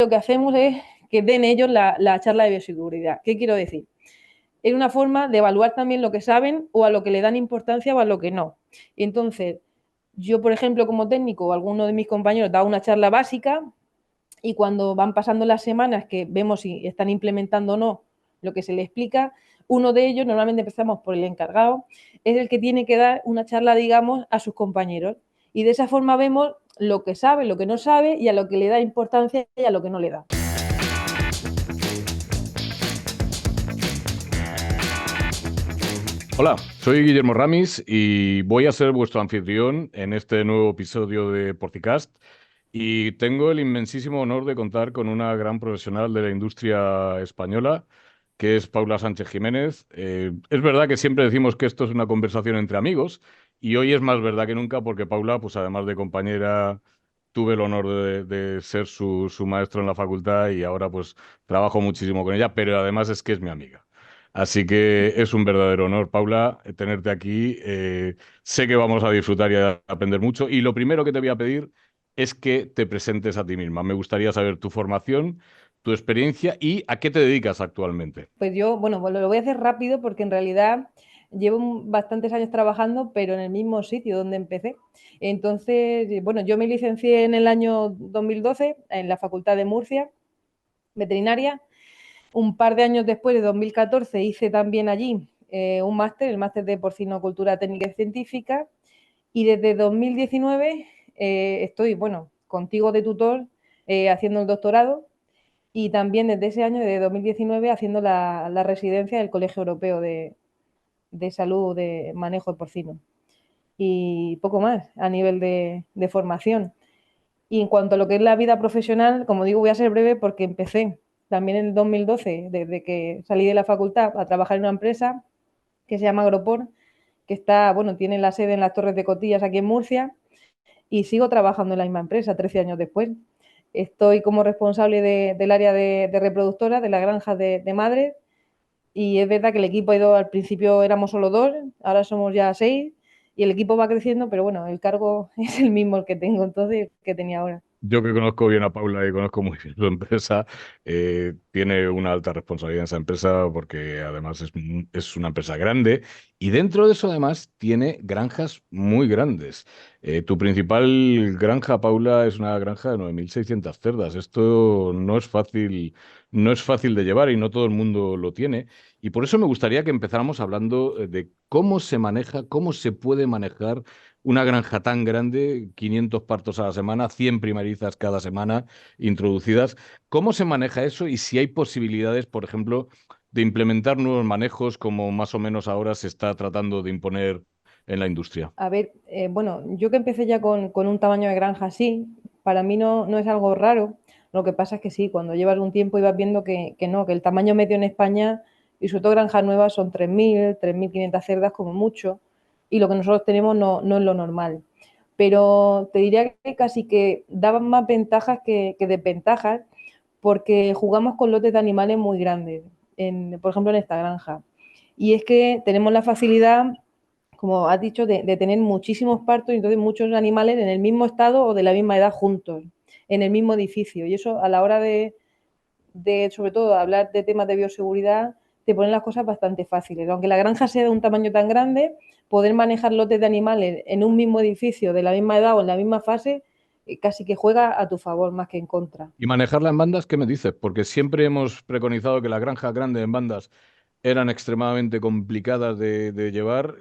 lo que hacemos es que den ellos la charla de bioseguridad. ¿Qué quiero decir? Es una forma de evaluar también lo que saben o a lo que le dan importancia o a lo que no. Y entonces, yo, por ejemplo, como técnico o alguno de mis compañeros da una charla básica y cuando van pasando las semanas que vemos si están implementando o no lo que se les explica, uno de ellos, normalmente empezamos por el encargado, es el que tiene que dar una charla, digamos, a sus compañeros. Y de esa forma vemos lo que sabe, lo que no sabe y a lo que le da importancia y a lo que no le da. Hola, soy Guillermo Ramis y voy a ser vuestro anfitrión en este nuevo episodio de Porticast. Y tengo el inmensísimo honor de contar con una gran profesional de la industria española, que es Paula Sánchez Jiménez. Es verdad que siempre decimos que esto es una conversación entre amigos, y hoy es más verdad que nunca porque Paula, pues además de compañera, tuve el honor de ser su maestro en la facultad y ahora pues trabajo muchísimo con ella, pero además es que es mi amiga. Así que es un verdadero honor, Paula, tenerte aquí. Sé que vamos a disfrutar y a aprender mucho. Y lo primero que te voy a pedir es que te presentes a ti misma. Me gustaría saber tu formación, tu experiencia y a qué te dedicas actualmente. Pues yo, bueno, pues lo voy a hacer rápido porque en realidad llevo bastantes años trabajando, pero en el mismo sitio donde empecé. Entonces, bueno, yo me licencié en el año 2012 en la Facultad de Murcia, veterinaria. Un par de años después, de 2014, hice también allí un máster, el máster de porcinocultura técnica y científica. Y desde 2019 estoy, bueno, contigo de tutor haciendo el doctorado y también desde ese año, desde 2019, haciendo la residencia del Colegio Europeo de Salud de Manejo de Porcino. Y poco más a nivel de formación. Y en cuanto a lo que es la vida profesional, como digo, voy a ser breve porque empecé también en el 2012, desde que salí de la facultad, a trabajar en una empresa que se llama Agroport, que está, bueno, tiene la sede en las Torres de Cotillas aquí en Murcia, y sigo trabajando en la misma empresa 13 años después. Estoy como responsable del área de reproductora, de la granja de madres, y es verdad que el equipo ha ido, al principio éramos solo 2, ahora somos ya 6, y el equipo va creciendo, pero bueno, el cargo es el mismo el que tengo entonces que tenía ahora. Yo que conozco bien a Paula y conozco muy bien su empresa, tiene una alta responsabilidad en esa empresa porque además es una empresa grande y dentro de eso además tiene granjas muy grandes. Tu principal granja, Paula, es una granja de 9.600 cerdas. Esto no es fácil, no es fácil de llevar y no todo el mundo lo tiene. Y por eso me gustaría que empezáramos hablando de cómo se maneja, cómo se puede manejar una granja tan grande, 500 partos a la semana, 100 primerizas cada semana introducidas. ¿Cómo se maneja eso y si hay posibilidades, por ejemplo, de implementar nuevos manejos como más o menos ahora se está tratando de imponer en la industria? A ver, bueno, yo que empecé ya con un tamaño de granja así, para mí no es algo raro. Lo que pasa es que sí, cuando llevas un tiempo ibas viendo que no, que el tamaño medio en España, y sobre todo granjas nuevas, son 3.000, 3.500 cerdas como mucho, y lo que nosotros tenemos no es lo normal. Pero te diría que casi que daban más ventajas que desventajas, porque jugamos con lotes de animales muy grandes, por ejemplo en esta granja. Y es que tenemos la facilidad, como has dicho, de tener muchísimos partos y entonces muchos animales en el mismo estado o de la misma edad juntos, en el mismo edificio. Y eso a la hora sobre todo, hablar de temas de bioseguridad, te ponen las cosas bastante fáciles. Aunque la granja sea de un tamaño tan grande, poder manejar lotes de animales en un mismo edificio, de la misma edad o en la misma fase, casi que juega a tu favor más que en contra. Y manejarla en bandas, ¿qué me dices? Porque siempre hemos preconizado que las granjas grandes en bandas eran extremadamente complicadas de llevar.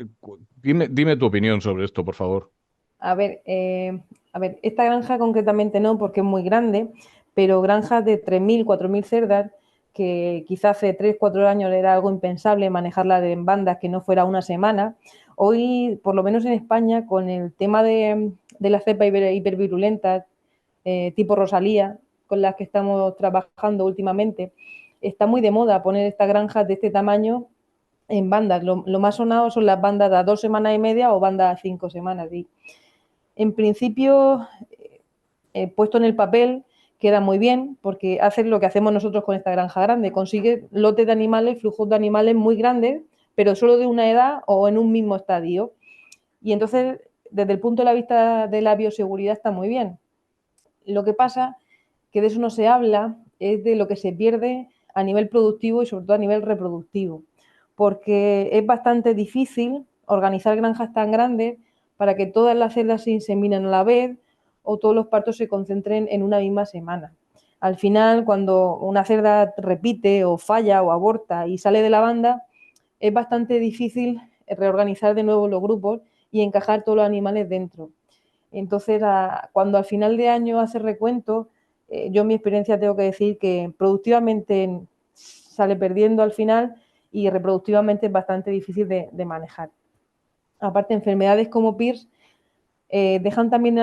Dime tu opinión sobre esto, por favor. A ver, esta granja concretamente no, porque es muy grande, pero granjas de 3.000, 4.000 cerdas, que quizás hace 3, 4 años era algo impensable manejarla en bandas que no fuera una semana. Hoy, por lo menos en España, con el tema de las cepas hipervirulentas, tipo Rosalía, con las que estamos trabajando últimamente, está muy de moda poner estas granjas de este tamaño en bandas. Lo más sonado son las bandas de 2 semanas y media o bandas a 5 semanas. Y en principio, puesto en el papel, queda muy bien porque hace lo que hacemos nosotros con esta granja grande, consigue lotes de animales, flujos de animales muy grandes, pero solo de una edad o en un mismo estadio. Y entonces, desde el punto de vista de la bioseguridad está muy bien. Lo que pasa que de eso no se habla es de lo que se pierde a nivel productivo y sobre todo a nivel reproductivo, porque es bastante difícil organizar granjas tan grandes para que todas las celdas se inseminen a la vez o todos los partos se concentren en una misma semana. Al final, cuando una cerda repite o falla o aborta y sale de la banda, es bastante difícil reorganizar de nuevo los grupos y encajar todos los animales dentro. Entonces, cuando al final de año hace recuento, yo en mi experiencia tengo que decir que productivamente sale perdiendo al final y reproductivamente es bastante difícil de manejar. Aparte, enfermedades como PIRS dejan también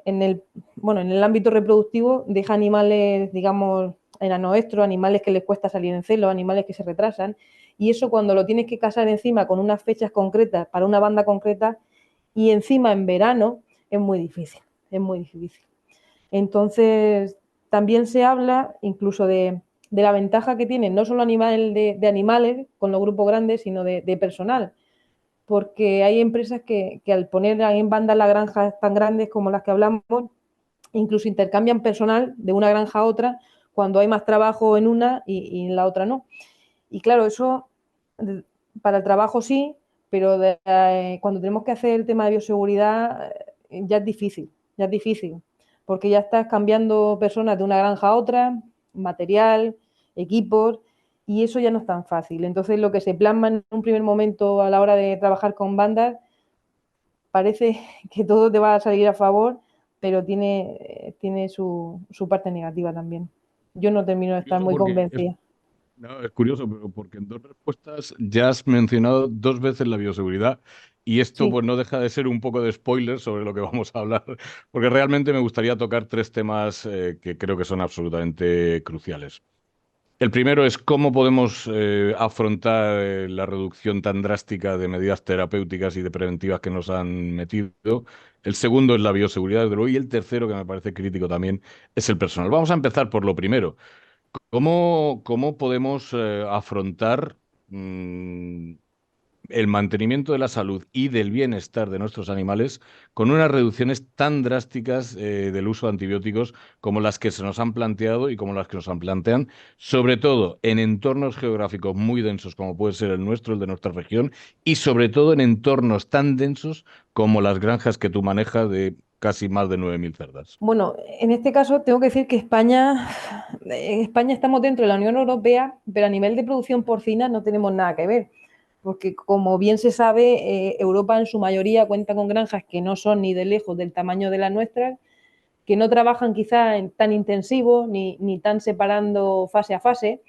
en el ámbito reproductivo, deja animales, digamos, enanoestros, animales que les cuesta salir en celo, animales que se retrasan, y eso cuando lo tienes que casar encima con unas fechas concretas para una banda concreta y encima en verano, es muy difícil, es muy difícil. Entonces, también se habla incluso de la ventaja que tienen no solo de animales con los grupos grandes, sino de personal, porque hay empresas que al poner en banda las granjas tan grandes como las que hablamos, incluso intercambian personal de una granja a otra cuando hay más trabajo en una y en la otra no. Y claro, eso para el trabajo sí, pero cuando tenemos que hacer el tema de bioseguridad ya es difícil, porque ya estás cambiando personas de una granja a otra, material, equipos, y eso ya no es tan fácil. Entonces, lo que se plasma en un primer momento a la hora de trabajar con bandas, parece que todo te va a salir a favor, pero tiene su parte negativa también. Yo no termino de estar Curioso muy porque es, convencida. no, es curioso, pero porque en dos respuestas ya has mencionado dos veces la bioseguridad y esto Sí. pues no deja de ser un poco de spoiler sobre lo que vamos a hablar, porque realmente me gustaría tocar tres temas que creo que son absolutamente cruciales. El primero es cómo podemos afrontar la reducción tan drástica de medidas terapéuticas y de preventivas que nos han metido. El segundo es la bioseguridad, desde luego, y el tercero, que me parece crítico también, es el personal. Vamos a empezar por lo primero. ¿Cómo podemos afrontar mm, el mantenimiento de la salud y del bienestar de nuestros animales con unas reducciones tan drásticas del uso de antibióticos como las que se nos han planteado y como las que nos han plantean, sobre todo en entornos geográficos muy densos como puede ser el nuestro, el de nuestra región, y sobre todo en entornos tan densos como las granjas que tú manejas de casi más de 9.000 cerdas? Bueno, en este caso tengo que decir que España estamos dentro de la Unión Europea, pero a nivel de producción porcina no tenemos nada que ver, porque como bien se sabe, Europa en su mayoría cuenta con granjas que no son ni de lejos del tamaño de las nuestras, que no trabajan quizá tan intensivo ni tan separando fase a fase,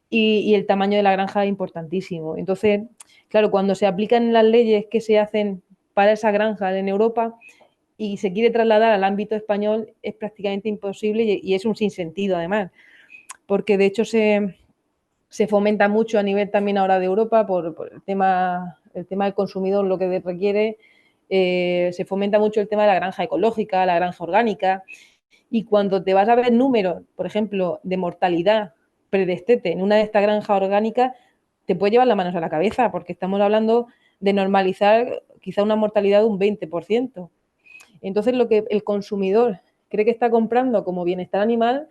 y el tamaño de la granja es importantísimo. Entonces, claro, cuando se aplican las leyes que se hacen para esa granja en Europa, y se quiere trasladar al ámbito español es prácticamente imposible y es un sinsentido además, porque de hecho se fomenta mucho a nivel también ahora de Europa por el tema del consumidor, lo que requiere, se fomenta mucho el tema de la granja ecológica, la granja orgánica, y cuando te vas a ver números, por ejemplo, de mortalidad predestete en una de estas granjas orgánicas, te puede llevar las manos a la cabeza, porque estamos hablando de normalizar quizá una mortalidad de un 20%. Entonces, lo que el consumidor cree que está comprando como bienestar animal,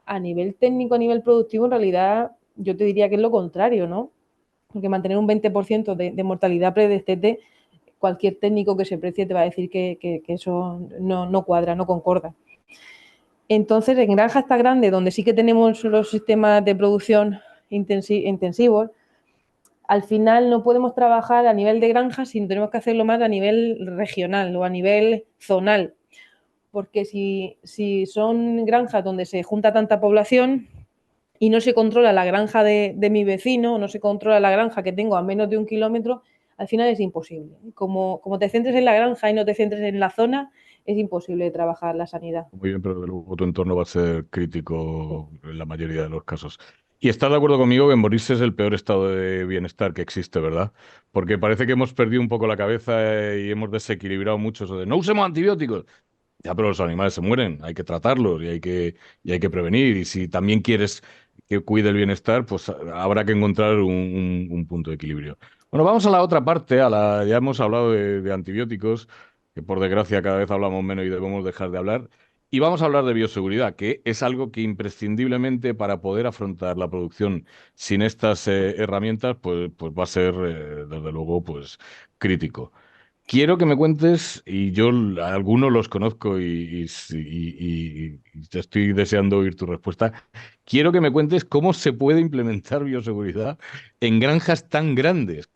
a nivel técnico, a nivel productivo, en realidad yo te diría que es lo contrario, ¿no? Porque mantener un 20% de mortalidad predestete, cualquier técnico que se precie te va a decir que eso no cuadra, no concorda. Entonces, en granjas está grande, donde sí que tenemos los sistemas de producción intensivos, al final no podemos trabajar a nivel de granja, sino tenemos que hacerlo más a nivel regional o a nivel zonal, porque si son granjas donde se junta tanta población y no se controla la granja de mi vecino, no se controla la granja que tengo a menos de 1 kilómetro, al final es imposible. Como te centres en la granja y no te centres en la zona, es imposible trabajar la sanidad. Muy bien, pero de luego tu entorno va a ser Sí. crítico en la mayoría de los casos. Y estás de acuerdo conmigo que morirse es el peor estado de bienestar que existe, ¿verdad? Porque parece que hemos perdido un poco la cabeza y hemos desequilibrado mucho eso de no usemos antibióticos. Ya, pero los animales se mueren, hay que tratarlos y hay que prevenir. Y si también quieres que cuide el bienestar, pues habrá que encontrar un punto de equilibrio. Bueno, vamos a la otra parte, ya hemos hablado de antibióticos, que por desgracia cada vez hablamos menos y debemos dejar de hablar. Y vamos a hablar de bioseguridad, que es algo que imprescindiblemente para poder afrontar la producción sin estas herramientas, pues va a ser, desde luego, pues crítico. Quiero que me cuentes, y yo algunos los conozco y te estoy deseando oír tu respuesta. Quiero que me cuentes cómo se puede implementar bioseguridad en granjas tan grandes.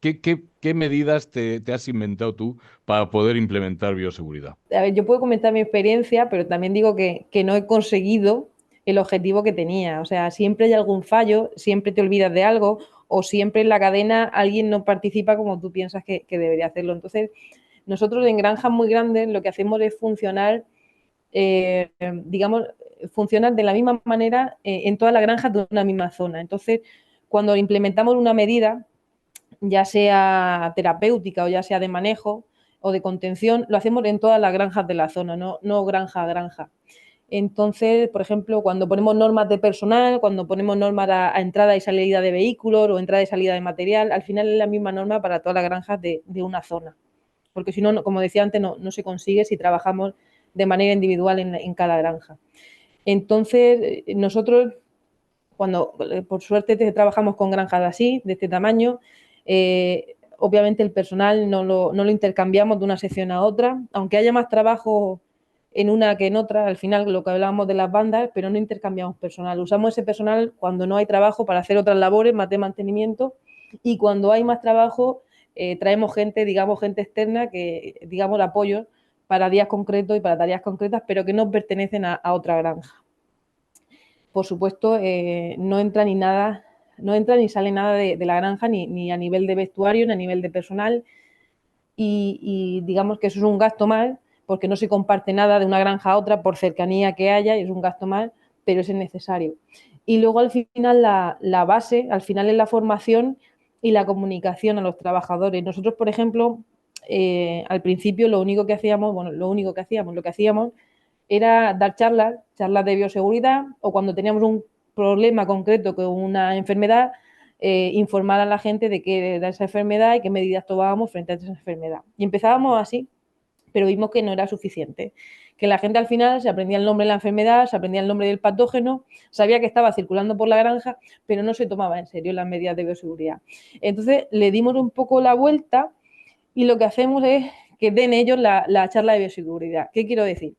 ¿Qué medidas te has inventado tú para poder implementar bioseguridad? A ver, yo puedo comentar mi experiencia, pero también digo que no he conseguido el objetivo que tenía. O sea, siempre hay algún fallo, siempre te olvidas de algo o siempre en la cadena alguien no participa como tú piensas que debería hacerlo. Entonces, nosotros en granjas muy grandes lo que hacemos es funcionar, digamos, funcionar de la misma manera en todas las granjas de una misma zona. Entonces, cuando implementamos una medida, ya sea terapéutica o ya sea de manejo o de contención, lo hacemos en todas las granjas de la zona, no granja a granja. Entonces, por ejemplo, cuando ponemos normas de personal, cuando ponemos normas a entrada y salida de vehículos o entrada y salida de material, al final es la misma norma para todas las granjas de una zona. Porque si no, como decía antes, no se consigue si trabajamos de manera individual en cada granja. Entonces, nosotros, cuando por suerte trabajamos con granjas así, de este tamaño, obviamente el personal no lo intercambiamos de una sección a otra, aunque haya más trabajo en una que en otra, al final lo que hablábamos de las bandas, pero no intercambiamos personal. Usamos ese personal cuando no hay trabajo para hacer otras labores, más de mantenimiento, y cuando hay más trabajo, traemos gente, digamos, gente externa, que digamos apoyo para días concretos y para tareas concretas, pero que no pertenecen a otra granja. Por supuesto, no entra ni nada, no entra ni sale nada de la granja, ni a nivel de vestuario, ni a nivel de personal, y digamos que eso es un gasto más, porque no se comparte nada de una granja a otra por cercanía que haya, y es un gasto más, pero es necesario. Y luego al final la base, al final es la formación y la comunicación a los trabajadores. Nosotros, por ejemplo, al principio lo único que hacíamos, bueno, lo que hacíamos era dar charlas de bioseguridad, o cuando teníamos un problema concreto con una enfermedad, informar a la gente de qué era esa enfermedad y qué medidas tomábamos frente a esa enfermedad. Y empezábamos así, pero vimos que no era suficiente, que la gente al final se aprendía el nombre de la enfermedad, se aprendía el nombre del patógeno, sabía que estaba circulando por la granja, pero no se tomaba en serio las medidas de bioseguridad. Entonces le dimos un poco la vuelta y lo que hacemos es que den ellos la charla de bioseguridad. ¿Qué quiero decir?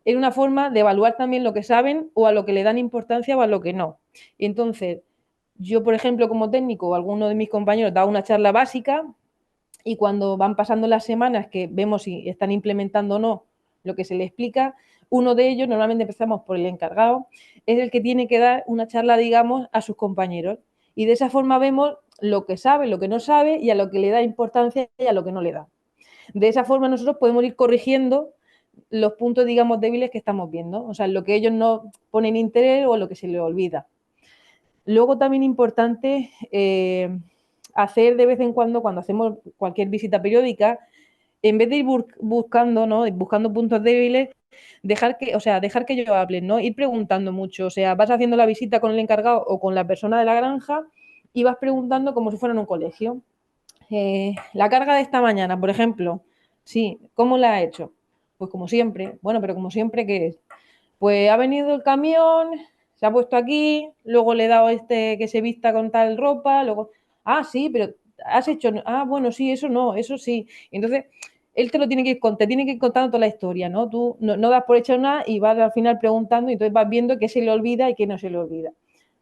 Es una forma de evaluar también lo que saben o a lo que le dan importancia o a lo que no. Y entonces, yo, por ejemplo, como técnico o alguno de mis compañeros da una charla básica, y cuando van pasando las semanas que vemos si están implementando o no lo que se les explica, uno de ellos, normalmente empezamos por el encargado, es el que tiene que dar una charla, digamos, a sus compañeros. Y de esa forma vemos lo que sabe, lo que no sabe y a lo que le da importancia y a lo que no le da. De esa forma nosotros podemos ir corrigiendo los puntos, digamos, débiles que estamos viendo, o sea, en lo que ellos no ponen interés o en lo que se les olvida. Luego también importante hacer de vez en cuando hacemos cualquier visita periódica, en vez de ir buscando, ¿no? Buscando puntos débiles, dejar que ellos hablen, ¿no? Ir preguntando mucho, o sea, vas haciendo la visita con el encargado o con la persona de la granja y vas preguntando como si fuera en un colegio. La carga de esta mañana, por ejemplo, sí, ¿cómo la ha hecho? Pues como siempre. Bueno, pero como siempre, ¿qué es? Pues ha venido el camión, se ha puesto aquí, luego le he dado este que se vista con tal ropa, luego, ah, sí, pero has hecho, ah, bueno, sí, eso no, eso sí. Entonces, él te lo tiene que ir, te tiene que ir contando toda la historia, ¿no? Tú no das por hecho nada y vas al final preguntando, y entonces vas viendo qué se le olvida y qué no se le olvida.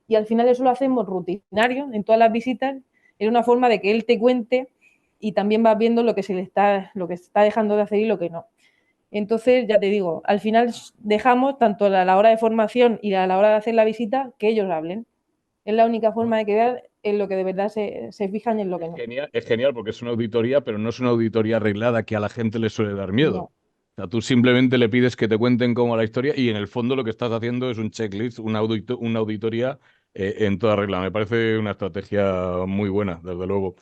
Y al final eso lo hacemos rutinario en todas las visitas, es una forma de que él te cuente y también vas viendo lo que lo que se está dejando de hacer y lo que no. Entonces, ya te digo, al final dejamos tanto a la hora de formación y a la hora de hacer la visita que ellos hablen. Es la única forma de que vean en lo que de verdad se fijan y en lo que no. Es genial porque es una auditoría, pero no es una auditoría arreglada que a la gente le suele dar miedo. No. O sea, tú simplemente le pides que te cuenten cómo la historia y en el fondo lo que estás haciendo es un checklist, una auditoría en toda regla. Me parece una estrategia muy buena, desde luego.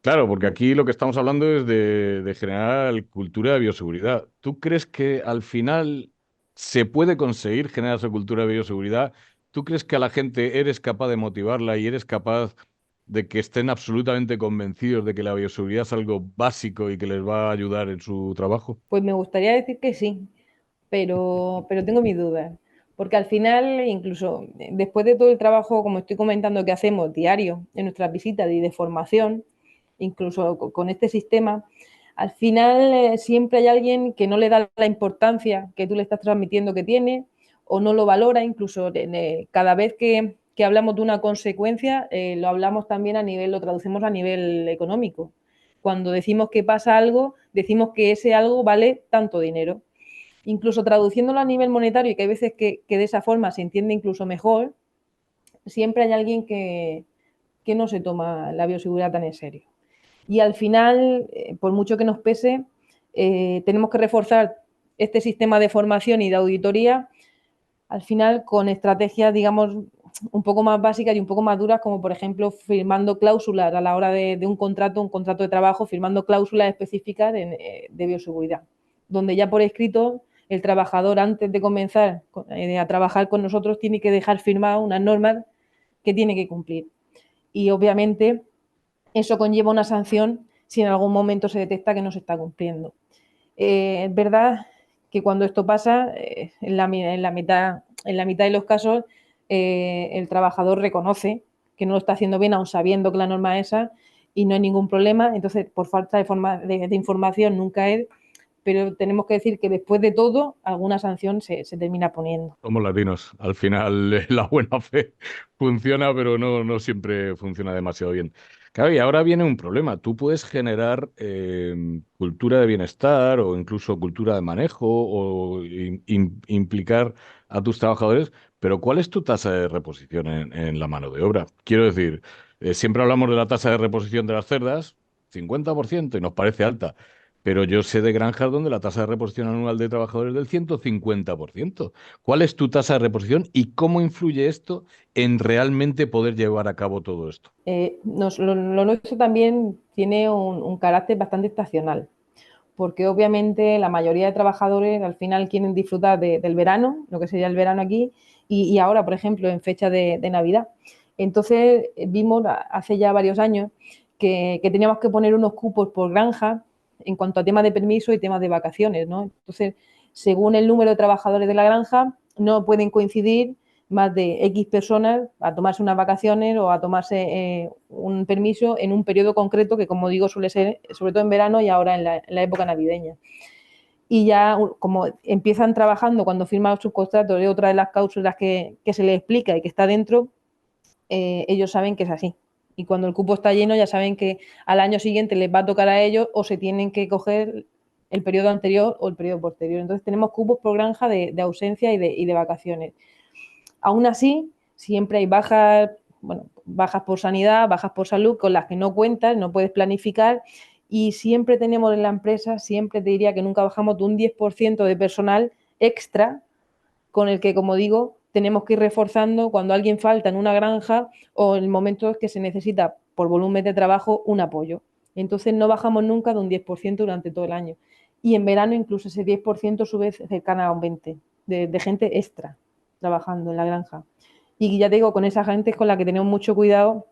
Claro, porque aquí lo que estamos hablando es de generar cultura de bioseguridad. ¿Tú crees que al final se puede conseguir generar esa cultura de bioseguridad? ¿Tú crees que a la gente eres capaz de motivarla y eres capaz de que estén absolutamente convencidos de que la bioseguridad es algo básico y que les va a ayudar en su trabajo? Pues me gustaría decir que sí, pero tengo mis dudas. Porque al final, incluso después de todo el trabajo, como estoy comentando, que hacemos diario en nuestras visitas y de formación, incluso con este sistema, al final siempre hay alguien que no le da la importancia que tú le estás transmitiendo que tiene o no lo valora, incluso cada vez que hablamos de una consecuencia, lo hablamos también a nivel, lo traducimos a nivel económico. Cuando decimos que pasa algo, decimos que ese algo vale tanto dinero. Incluso traduciéndolo a nivel monetario, y que hay veces que de esa forma se entiende incluso mejor, siempre hay alguien que no se toma la bioseguridad tan en serio. Y al final, por mucho que nos pese, tenemos que reforzar este sistema de formación y de auditoría, al final con estrategias, digamos, un poco más básicas y un poco más duras, como por ejemplo firmando cláusulas a la hora de un contrato de trabajo, firmando cláusulas específicas de bioseguridad, donde ya por escrito el trabajador antes de comenzar a trabajar con nosotros tiene que dejar firmadas unas normas que tiene que cumplir. Y obviamente eso conlleva una sanción si en algún momento se detecta que no se está cumpliendo. Es verdad que cuando esto pasa, en la mitad de los casos, el trabajador reconoce que no lo está haciendo bien, aun sabiendo que la norma es esa, y no hay ningún problema. Entonces, por falta de información nunca es, pero tenemos que decir que después de todo, alguna sanción se termina poniendo. Somos latinos. Al final, la buena fe funciona, pero no siempre funciona demasiado bien. Claro, y ahora viene un problema. Tú puedes generar cultura de bienestar o incluso cultura de manejo o implicar a tus trabajadores, pero ¿cuál es tu tasa de reposición en la mano de obra? Quiero decir, siempre hablamos de la tasa de reposición de las cerdas, 50%, y nos parece alta. Pero yo sé de granjas donde la tasa de reposición anual de trabajadores es del 150%. ¿Cuál es tu tasa de reposición y cómo influye esto en realmente poder llevar a cabo todo esto? Lo nuestro también tiene un carácter bastante estacional, porque obviamente la mayoría de trabajadores al final quieren disfrutar del verano, lo que sería el verano aquí, y ahora, por ejemplo, en fecha de Navidad. Entonces, vimos hace ya varios años que teníamos que poner unos cupos por granja en cuanto a temas de permiso y temas de vacaciones, ¿no? Entonces, según el número de trabajadores de la granja, no pueden coincidir más de X personas a tomarse unas vacaciones o a tomarse un permiso en un periodo concreto que, como digo, suele ser sobre todo en verano y ahora en la época navideña. Y ya como empiezan trabajando cuando firman sus contratos, es otra de las cláusulas que se les explica y que está dentro, ellos saben que es así. Y cuando el cupo está lleno ya saben que al año siguiente les va a tocar a ellos o se tienen que coger el periodo anterior o el periodo posterior. Entonces tenemos cupos por granja de ausencia y de vacaciones. Aún así, siempre hay bajas, bueno, bajas por sanidad, bajas por salud, con las que no cuentas, no puedes planificar, y siempre tenemos en la empresa, siempre te diría que nunca bajamos de un 10% de personal extra con el que, como digo, tenemos que ir reforzando cuando alguien falta en una granja o en momentos que se necesita por volumen de trabajo un apoyo. Entonces no bajamos nunca de un 10% durante todo el año. Y en verano incluso ese 10% sube cercana a un 20% de gente extra trabajando en la granja. Y ya te digo, con esa gente es con la que tenemos mucho cuidado,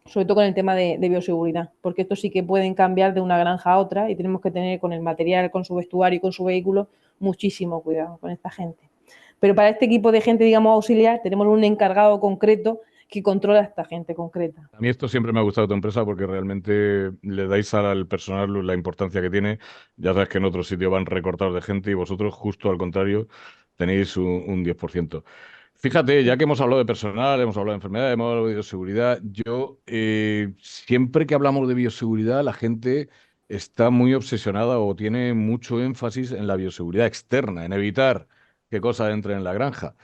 sobre todo con el tema de bioseguridad, porque estos sí que pueden cambiar de una granja a otra y tenemos que tener con el material, con su vestuario y con su vehículo muchísimo cuidado con esta gente. Pero para este equipo de gente, digamos, auxiliar, tenemos un encargado concreto que controla a esta gente concreta. A mí esto siempre me ha gustado de tu empresa porque realmente le dais al personal la importancia que tiene. Ya sabes que en otros sitios van recortados de gente y vosotros, justo al contrario, tenéis un 10%. Fíjate, ya Sí. que hemos hablado de personal, hemos hablado de enfermedad, hemos hablado de bioseguridad, yo siempre que hablamos de bioseguridad, la gente está muy obsesionada o tiene mucho énfasis en la bioseguridad externa, en evitar que cosas entren en la granja.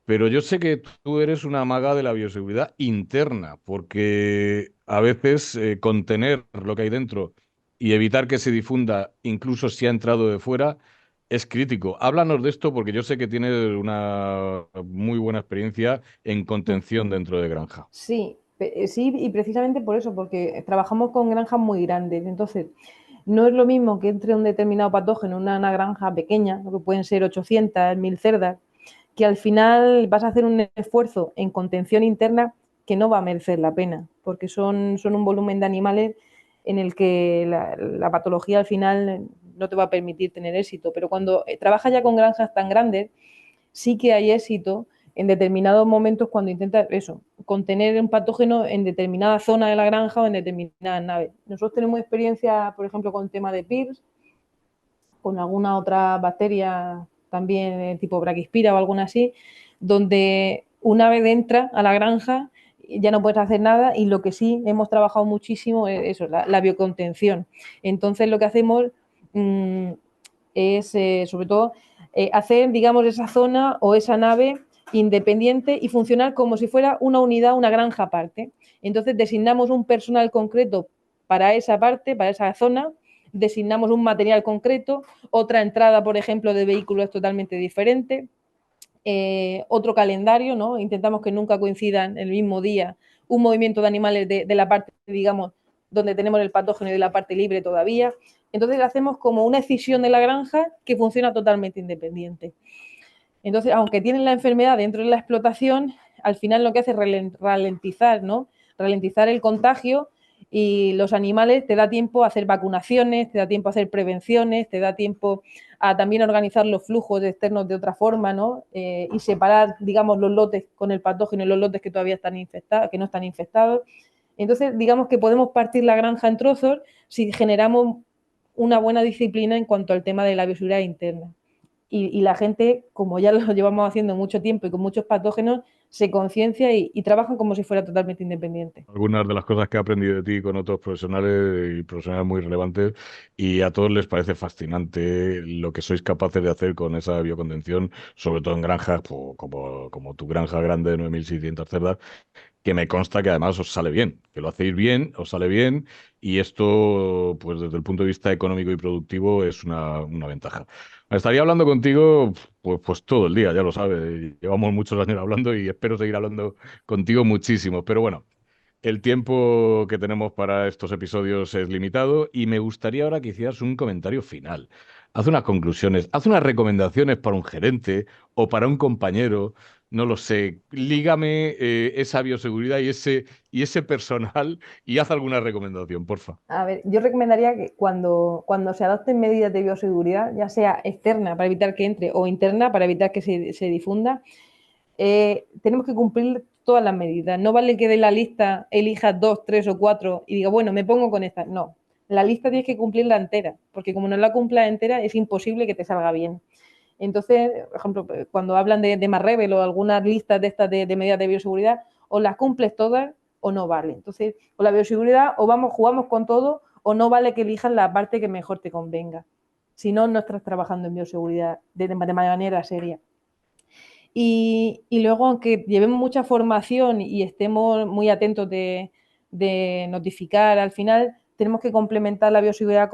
Pero yo sé que tú eres una maga de la bioseguridad interna, porque a veces contener lo que hay dentro y evitar que se difunda, incluso si ha entrado de fuera, es crítico. Háblanos de esto porque yo sé que tienes una muy buena experiencia en contención dentro de granja. Sí, sí, y precisamente por eso, porque trabajamos con granjas muy grandes. Entonces, no es lo mismo que entre un determinado patógeno en una granja pequeña, lo que pueden ser 800, 1000 cerdas, que al final vas a hacer un esfuerzo en contención interna que no va a merecer la pena, porque son un volumen de animales en el que la patología al final no te va a permitir tener éxito. Pero cuando trabajas ya con granjas tan grandes, sí que hay éxito en determinados momentos cuando intentas eso, contener un patógeno en determinada zona de la granja o en determinadas naves. Nosotros tenemos experiencia, por ejemplo, con el tema de PIRS, con alguna otra bacteria también tipo braquispira o alguna así, donde una vez entra a la granja ya no puedes hacer nada y lo que sí hemos trabajado muchísimo es eso, la biocontención. Entonces lo que hacemos es sobre todo hacer, digamos, esa zona o esa nave independiente y funcionar como si fuera una unidad, una granja aparte. Entonces designamos un personal concreto para esa parte, para esa zona, designamos un material concreto, otra entrada, por ejemplo, de vehículo es totalmente diferente, otro calendario, ¿no? Intentamos que nunca coincidan el mismo día un movimiento de animales de la parte, digamos, donde tenemos el patógeno y de la parte libre todavía. Entonces hacemos como una escisión de la granja que funciona totalmente independiente. Entonces, aunque tienen la enfermedad dentro de la explotación, al final lo que hace es ralentizar, ¿no? Ralentizar el contagio y los animales te da tiempo a hacer vacunaciones, te da tiempo a hacer prevenciones, te da tiempo a también organizar los flujos externos de otra forma, ¿no? Y separar, digamos, los lotes con el patógeno y los lotes que todavía están infectados, que no están infectados. Entonces, digamos que podemos partir la granja en trozos si generamos una buena disciplina en cuanto al tema de la bioseguridad interna. Y la gente, como ya lo llevamos haciendo mucho tiempo y con muchos patógenos, se conciencia y trabajan como si fuera totalmente independiente. Algunas de las cosas que he aprendido de ti con otros profesionales y profesionales muy relevantes, y a todos les parece fascinante lo que sois capaces de hacer con esa biocontención, sobre todo en granjas como tu granja grande de 9.600 cerdas, que me consta que además os sale bien, que lo hacéis bien, os sale bien, y esto, pues desde el punto de vista económico y productivo, es una ventaja. Estaría hablando contigo, pues todo el día, ya lo sabes. Llevamos muchos años hablando y espero seguir hablando contigo muchísimo. Pero bueno, el tiempo que tenemos para estos episodios es limitado y me gustaría ahora que hicieras un comentario final. Haz unas conclusiones, haz unas recomendaciones para un gerente o para un compañero, no lo sé. Lígame esa bioseguridad y ese personal y haz alguna recomendación, porfa. A ver, yo recomendaría que cuando se adopten medidas de bioseguridad, ya sea externa para evitar que entre o interna para evitar que se difunda, tenemos que cumplir todas las medidas. No vale que de la lista elijas 2, 3 o 4 y diga, bueno, me pongo con esta. No, la lista tienes que cumplirla entera, porque como no la cumplas entera es imposible que te salga bien. Entonces, por ejemplo, cuando hablan de Marrevel o algunas listas de estas de medidas de bioseguridad, o las cumples todas o no vale. Entonces, con la bioseguridad o jugamos con todo o no vale que elijas la parte que mejor te convenga. Si no, no estás trabajando en bioseguridad de manera seria. Y luego, aunque llevemos mucha formación y estemos muy atentos de notificar, al final tenemos que complementar la bioseguridad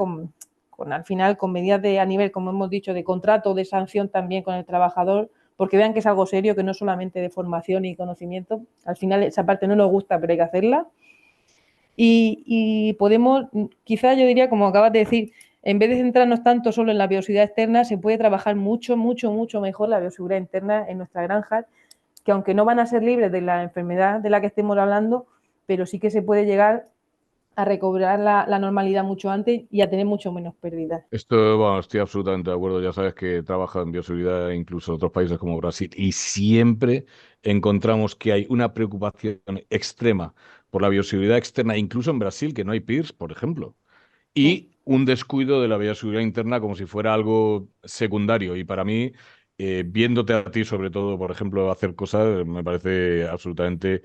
al final con medidas a nivel, como hemos dicho, de contrato, de sanción también con el trabajador, porque vean que es algo serio, que no solamente de formación y conocimiento. Al final esa parte no nos gusta, pero hay que hacerla. Y podemos, quizás yo diría, como acabas de decir, en vez de centrarnos tanto solo en la bioseguridad externa, se puede trabajar mucho, mucho, mucho mejor la bioseguridad interna en nuestras granjas, que aunque no van a ser libres de la enfermedad de la que estemos hablando, pero sí que se puede llegar a recobrar la normalidad mucho antes y a tener mucho menos pérdidas. Esto, bueno, estoy absolutamente de acuerdo. Ya sabes que trabaja en bioseguridad incluso en otros países como Brasil y siempre encontramos que hay una preocupación extrema por la bioseguridad externa, incluso en Brasil, que no hay PIRS, por ejemplo, y un descuido de la bioseguridad interna como si fuera algo secundario. Y para mí, viéndote a ti, sobre todo, por ejemplo, hacer cosas, me parece absolutamente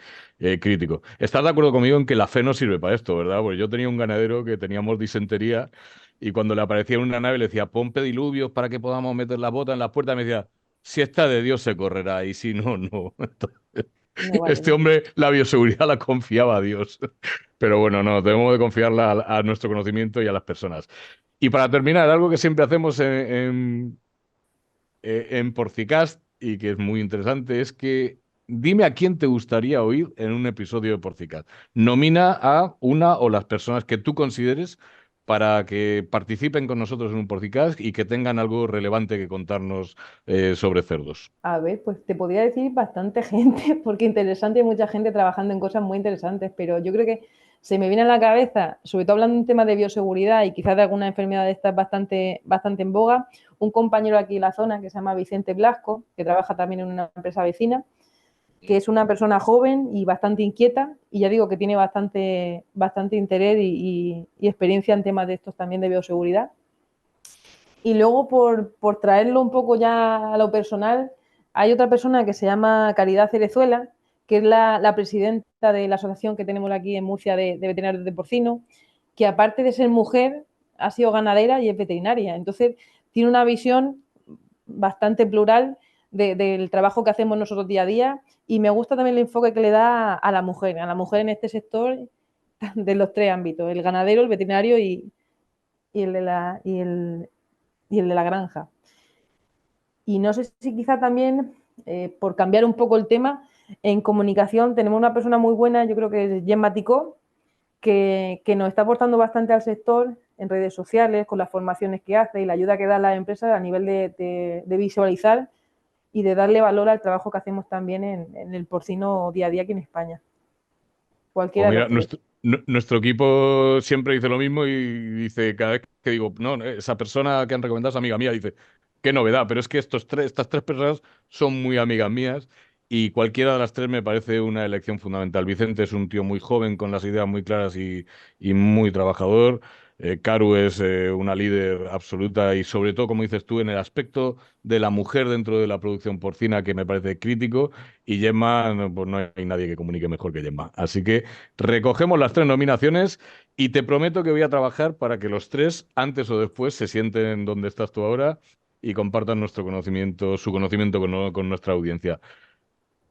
crítico. ¿Estás de acuerdo conmigo en que la fe no sirve para esto, verdad? Porque yo tenía un ganadero que teníamos disentería y cuando le aparecía en una nave le decía, pon pediluvios para que podamos meter la bota en las puertas. Me decía, si está de Dios se correrá y si no, no. No vale, Este ¿no? hombre, la bioseguridad la confiaba a Dios. Pero bueno, no, debemos de confiarla a nuestro conocimiento y a las personas. Y para terminar, algo que siempre hacemos en Porcicast y que es muy interesante es que dime a quién te gustaría oír en un episodio de Porcicast. Nomina a una o las personas que tú consideres para que participen con nosotros en un Porcicast y que tengan algo relevante que contarnos sobre cerdos. A ver, pues te podría decir bastante gente, porque interesante, hay mucha gente trabajando en cosas muy interesantes, pero yo creo que se me viene a la cabeza, sobre todo hablando de un tema de bioseguridad y quizás de alguna enfermedad de estas bastante en boga, un compañero aquí en la zona que se llama Vicente Blasco, que trabaja también en una empresa vecina, que es una persona joven y bastante inquieta, y ya digo que tiene bastante interés y experiencia en temas de estos también de bioseguridad. Y luego, por traerlo un poco ya a lo personal, hay otra persona que se llama Caridad Cerezuela, que es la presidenta de la asociación que tenemos aquí en Murcia de veterinarios de porcino, que aparte de ser mujer, ha sido ganadera y es veterinaria. Entonces, tiene una visión bastante plural del trabajo que hacemos nosotros día a día, y me gusta también el enfoque que le da a la mujer en este sector de los tres ámbitos, el ganadero, el veterinario y el, de la, y el de la granja. Y no sé si quizá también, por cambiar un poco el tema, en comunicación tenemos una persona muy buena, yo creo que es Gemma Ticó, que nos está aportando bastante al sector en redes sociales, con las formaciones que hace y la ayuda que da a las empresas a nivel de visualizar y de darle valor al trabajo que hacemos también en el porcino día a día aquí en España. Pues Cualquiera de los mira, tres. nuestro equipo siempre dice lo mismo y dice, cada vez que digo, no, esa persona que han recomendado es amiga mía, dice, qué novedad, pero es que estas tres personas son muy amigas mías y cualquiera de las tres me parece una elección fundamental. Vicente es un tío muy joven, con las ideas muy claras y muy trabajador. Caru es una líder absoluta y sobre todo, como dices tú, en el aspecto de la mujer dentro de la producción porcina, que me parece crítico. Y Gemma, no, pues no hay nadie que comunique mejor que Gemma. Así que recogemos las tres nominaciones y te prometo que voy a trabajar para que los tres, antes o después, se sienten donde estás tú ahora y compartan nuestro conocimiento, su conocimiento con nuestra audiencia.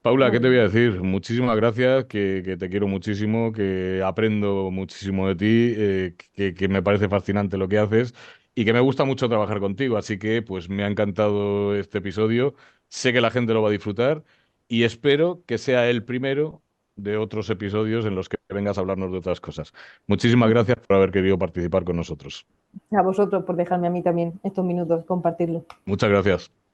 Paula, ¿qué Muy te voy a bien. decir? Muchísimas gracias, que te quiero muchísimo, que aprendo muchísimo de ti, que me parece fascinante lo que haces y que me gusta mucho trabajar contigo. Así que, pues, me ha encantado este episodio. Sé que la gente lo va a disfrutar y espero que sea el primero de otros episodios en los que vengas a hablarnos de otras cosas. Muchísimas gracias por haber querido participar con nosotros. A vosotros por dejarme a mí también estos minutos compartirlo. Muchas gracias.